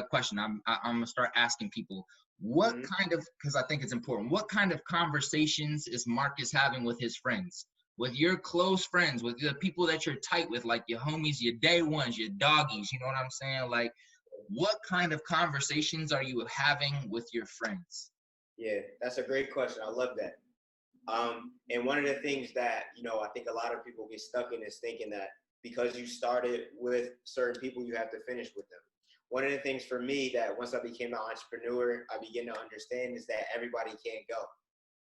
question. I'm going to start asking people, what kind of, because I think it's important, what kind of conversations is Marcus having with his friends, with your close friends, with the people that you're tight with, like your homies, your day ones, your doggies, you know what I'm saying? Like, what kind of conversations are you having with your friends? Yeah, that's a great question. I love that. And one of the things that, I think a lot of people get stuck in is thinking that because you started with certain people, you have to finish with them. One of the things for me that once I became an entrepreneur, I began to understand is that everybody can't go.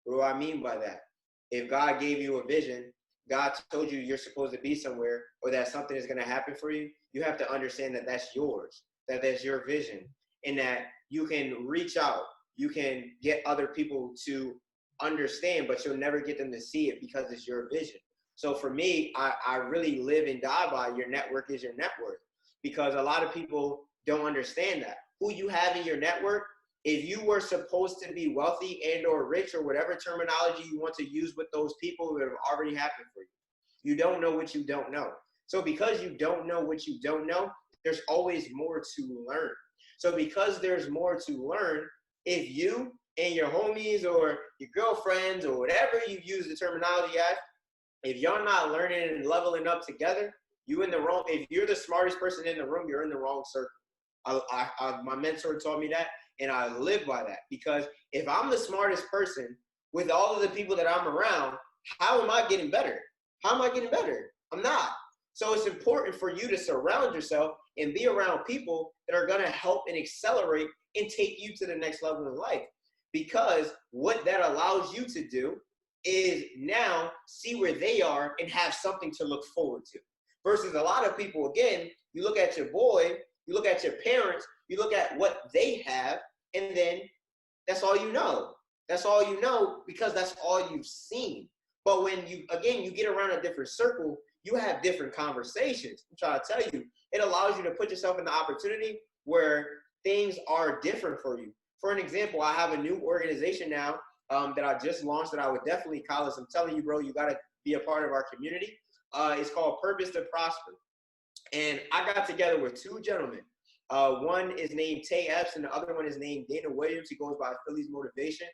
What do I mean by that? If God gave you a vision, God told you you're supposed to be somewhere, or that something is going to happen for you, you have to understand that that's yours, that that's your vision, and that you can reach out, you can get other people to understand, but you'll never get them to see it because it's your vision. So for me, I really live and die by your network is your net worth, because a lot of people don't understand that. Who you have in your network, if you were supposed to be wealthy and or rich, or whatever terminology you want to use with those people, that have already happened for you. You don't know what you don't know. So because you don't know what you don't know, there's always more to learn. So because there's more to learn, if you and your homies or your girlfriends or whatever you use the terminology as, if y'all not learning and leveling up together, you in the wrong. If you're the smartest person in the room, you're in the wrong circle. My mentor told me that. And I live by that, because if I'm the smartest person with all of the people that I'm around, how am I getting better? How am I getting better? I'm not. So it's important for you to surround yourself and be around people that are going to help and accelerate and take you to the next level in life. Because what that allows you to do is now see where they are and have something to look forward to. Versus a lot of people, again, you look at your boy, you look at your parents, you look at what they have, and then that's all you know. That's all you know, because that's all you've seen. But when you, again, you get around a different circle, you have different conversations. I'm trying to tell you, it allows you to put yourself in the opportunity where things are different for you. For an example, I have a new organization now that I just launched that I would definitely call this. I'm telling you, bro, you got to be a part of our community. It's called Purpose to Prosper. And I got together with two gentlemen. One is named Tay Epps, and the other one is named Dana Williams. He goes by Philly's Motivation.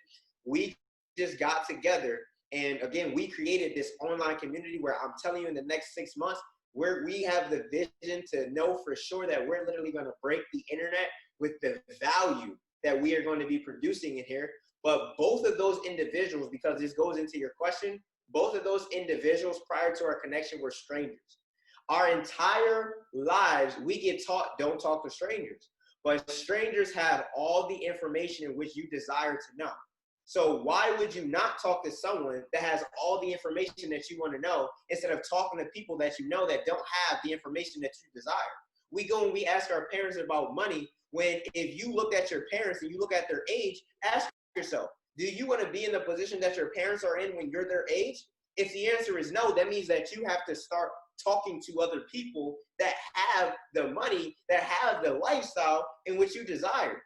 We just got together, and again, we created this online community where I'm telling you, in the next 6 months, where we have the vision to know for sure that we're literally going to break the internet with the value that we are going to be producing in here. But both of those individuals, because this goes into your question, both of those individuals prior to our connection were strangers. Our entire lives, we get taught, don't talk to strangers. But strangers have all the information in which you desire to know. So why would you not talk to someone that has all the information that you want to know, instead of talking to people that you know that don't have the information that you desire? We go and we ask our parents about money, when if you look at your parents and you look at their age, ask yourself, do you want to be in the position that your parents are in when you're their age? If the answer is no, that means that you have to start talking to other people that have the money, that have the lifestyle in which you desire.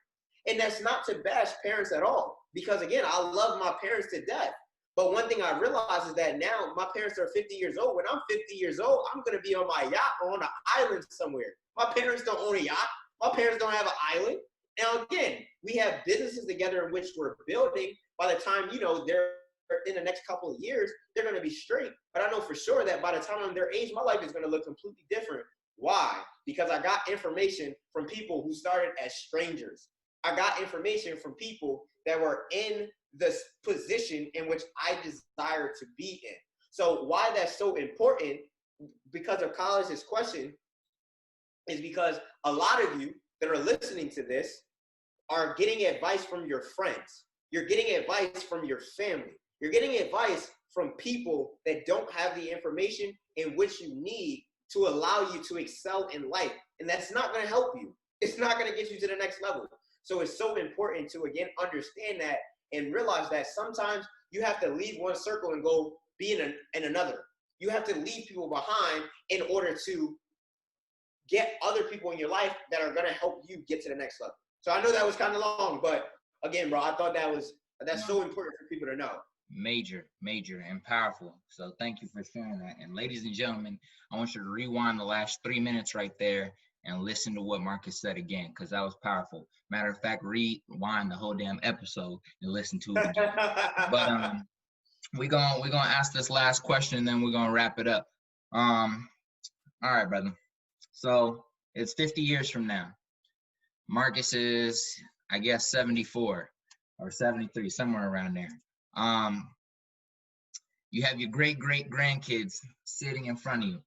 And that's not to bash parents at all, because again, I love my parents to death. But one thing I realize is that now my parents are 50 years old. When I'm 50 years old, I'm going to be on my yacht or on an island somewhere. My parents don't own a yacht. My parents don't have an island. Now, again, we have businesses together in which we're building. By the time, they're in the next couple of years, they're going to be straight. But I know for sure that by the time I'm their age, my life is going to look completely different. Why? Because I got information from people who started as strangers. I got information from people that were in the position in which I desire to be in. So why that's so important, because of College's question, is because a lot of you that are listening to this are getting advice from your friends. You're getting advice from your family. You're getting advice from people that don't have the information in which you need to allow you to excel in life. And that's not going to help you. It's not going to get you to the next level. So it's so important to, again, understand that and realize that sometimes you have to leave one circle and go be in another. You have to leave people behind in order to get other people in your life that are going to help you get to the next level. So I know that was kind of long, but again, bro, I thought that's so important for people to know. Major and powerful. So thank you for sharing that. And ladies and gentlemen, I want you to rewind the last 3 minutes right there and listen to what Marcus said again, because that was powerful. Matter of fact, rewind the whole damn episode and listen to it again. But we're gonna ask this last question and then we're gonna wrap it up. All right, brother. So it's 50 years from now. Marcus is, I guess, 74 or 73, somewhere around there. You have your great grandkids sitting in front of you.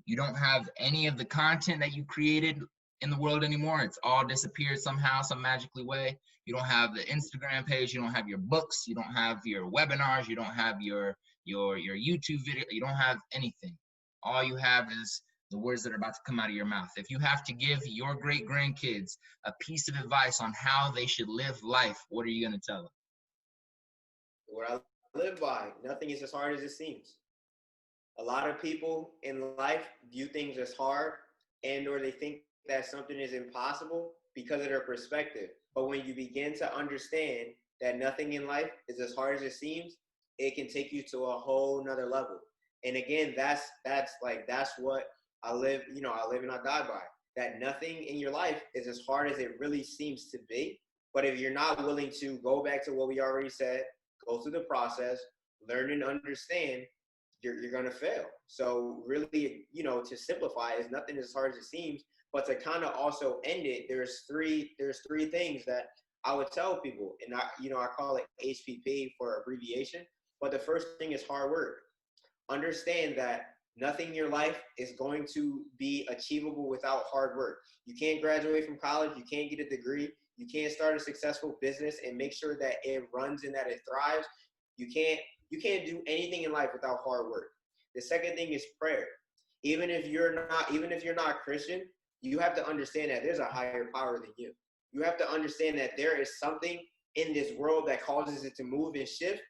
You don't have any of the content that you created in the world anymore. It's all disappeared somehow, some magically way. You don't have the Instagram page. You don't have your books. You don't have your webinars. You don't have your YouTube video. You don't have anything. All you have is the words that are about to come out of your mouth. If you have to give your great grandkids a piece of advice on how they should live life, what are you going to tell them? What I live by, nothing is as hard as it seems. A lot of people in life view things as hard, and or they think that something is impossible because of their perspective. But when you begin to understand that nothing in life is as hard as it seems, it can take you to a whole nother level. And again, that's what I live, I live and I die by. That nothing in your life is as hard as it really seems to be. But if you're not willing to go back to what we already said, go through the process, learn and understand, you're going to fail. So really, to simplify, is nothing as hard as it seems, But to kind of also end it, there's three things that I would tell people, and I call it HPP for abbreviation. But the first thing is hard work. Understand that nothing in your life is going to be achievable without hard work. You can't graduate from college, you can't get a degree, you can't start a successful business and make sure that it runs and that it thrives. You can't do anything in life without hard work. The second thing is prayer. Even if you're not Christian, you have to understand that there's a higher power than you. You have to understand that there is something in this world that causes it to move and shift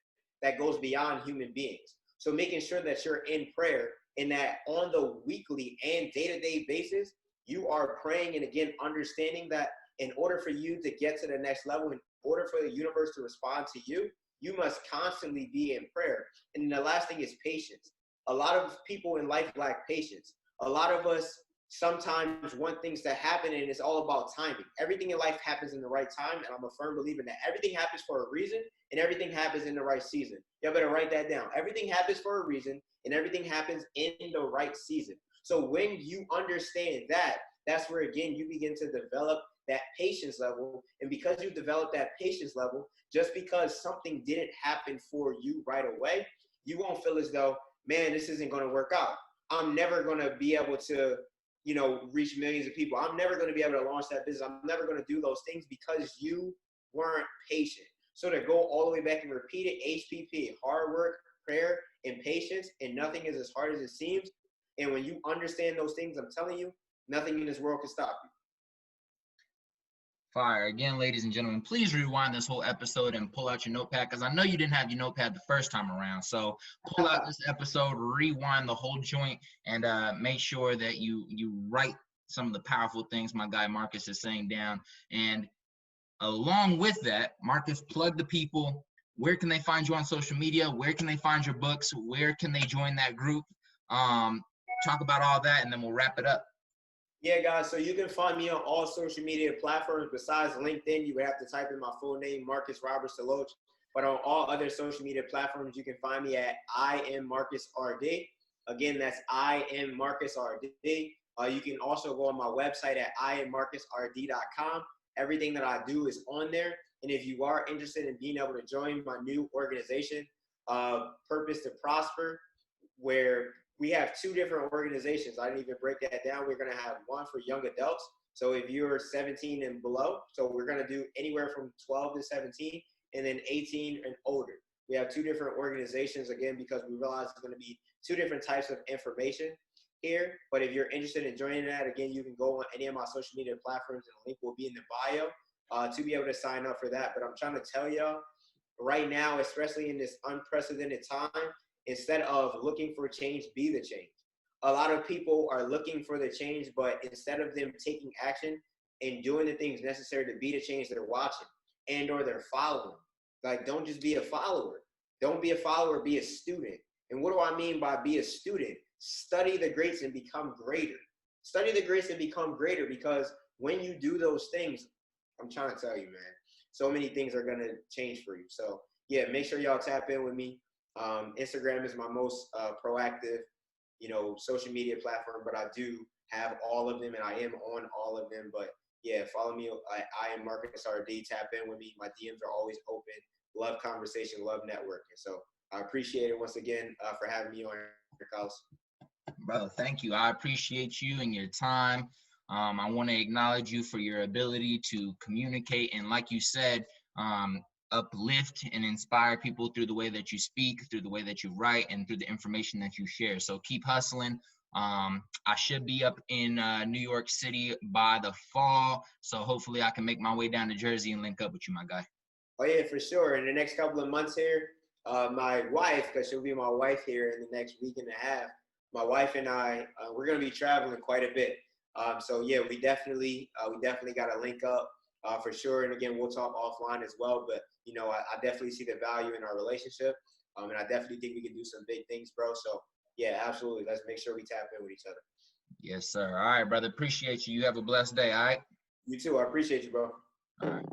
that goes beyond human beings. So making sure that you're in prayer and that on the weekly and day-to-day basis, you are praying and again understanding that in order for you to get to the next level, in order for the universe to respond to you, you must constantly be in prayer. And the last thing is patience. A lot of people in life lack patience. A lot of us sometimes want things to happen and it's all about timing. Everything in life happens in the right time, and I'm a firm believer in that everything happens for a reason and everything happens in the right season. You better write that down. Everything happens for a reason and everything happens in the right season. So when you understand that, that's where again you begin to develop that patience level. And because you develop that patience level, just because something didn't happen for you right away, you won't feel as though, man, this isn't going to work out. I'm never going to be able to, reach millions of people. I'm never going to be able to launch that business. I'm never going to do those things because you weren't patient. So to go all the way back and repeat it, HPP, hard work, prayer, and patience, and nothing is as hard as it seems. And when you understand those things, I'm telling you, nothing in this world can stop you. Fire. Again, ladies and gentlemen, please rewind this whole episode and pull out your notepad because I know you didn't have your notepad the first time around. So pull out this episode, rewind the whole joint, and make sure that you write some of the powerful things my guy Marcus is saying down. And along with that, Marcus, plug the people. Where can they find you on social media? Where can they find your books? Where can they join that group? Talk about all that, and then we'll wrap it up. Yeah, guys, so you can find me on all social media platforms. Besides LinkedIn, you would have to type in my full name, Marcus Roberts Deloach. But on all other social media platforms, you can find me at I am Marcus RD. Again, that's I am Marcus RD. You can also go on my website at iammarcusrd.com. Everything that I do is on there. And if you are interested in being able to join my new organization, Purpose to Prosper, where we have two different organizations. I didn't even break that down. We're going to have one for young adults. So if you're 17 and below, so we're going to do anywhere from 12 to 17 and then 18 and older. We have two different organizations, again, because we realize it's going to be two different types of information here. But if you're interested in joining that, again, you can go on any of my social media platforms and the link will be in the bio to be able to sign up for that. But I'm trying to tell y'all right now, especially in this unprecedented time, instead of looking for change, be the change. A lot of people are looking for the change, but instead of them taking action and doing the things necessary to be the change, they're watching and or they're following. Like, don't just be a follower. Don't be a follower, be a student. And what do I mean by be a student? Study the greats and become greater. Study the greats and become greater, because when you do those things, I'm trying to tell you, man, so many things are going to change for you. So yeah, make sure y'all tap in with me. Instagram is my most proactive, social media platform, but I do have all of them and I am on all of them. But yeah, follow me. I am Marcus RD. Tap in with me. My DMs are always open. Love conversation, love networking. So I appreciate it once again for having me on your house. Brother, thank you. I appreciate you and your time. I want to acknowledge you for your ability to communicate and, like you said, uplift and inspire people through the way that you speak, through the way that you write, and through the information that you share. So keep hustling. I should be up in New York City by the fall, so hopefully I can make my way down to Jersey and link up with you, my guy. Oh yeah, for sure. In the next couple of months here, my wife, because she'll be my wife here in the next week and a half, my wife and I, we're going to be traveling quite a bit. So yeah, we definitely got to link up for sure. And again, we'll talk offline as well. But I definitely see the value in our relationship, and I definitely think we can do some big things, bro. So yeah, absolutely. Let's make sure we tap in with each other. Yes, sir. All right, brother. Appreciate you. You have a blessed day. All right. You too. I appreciate you, bro. All right.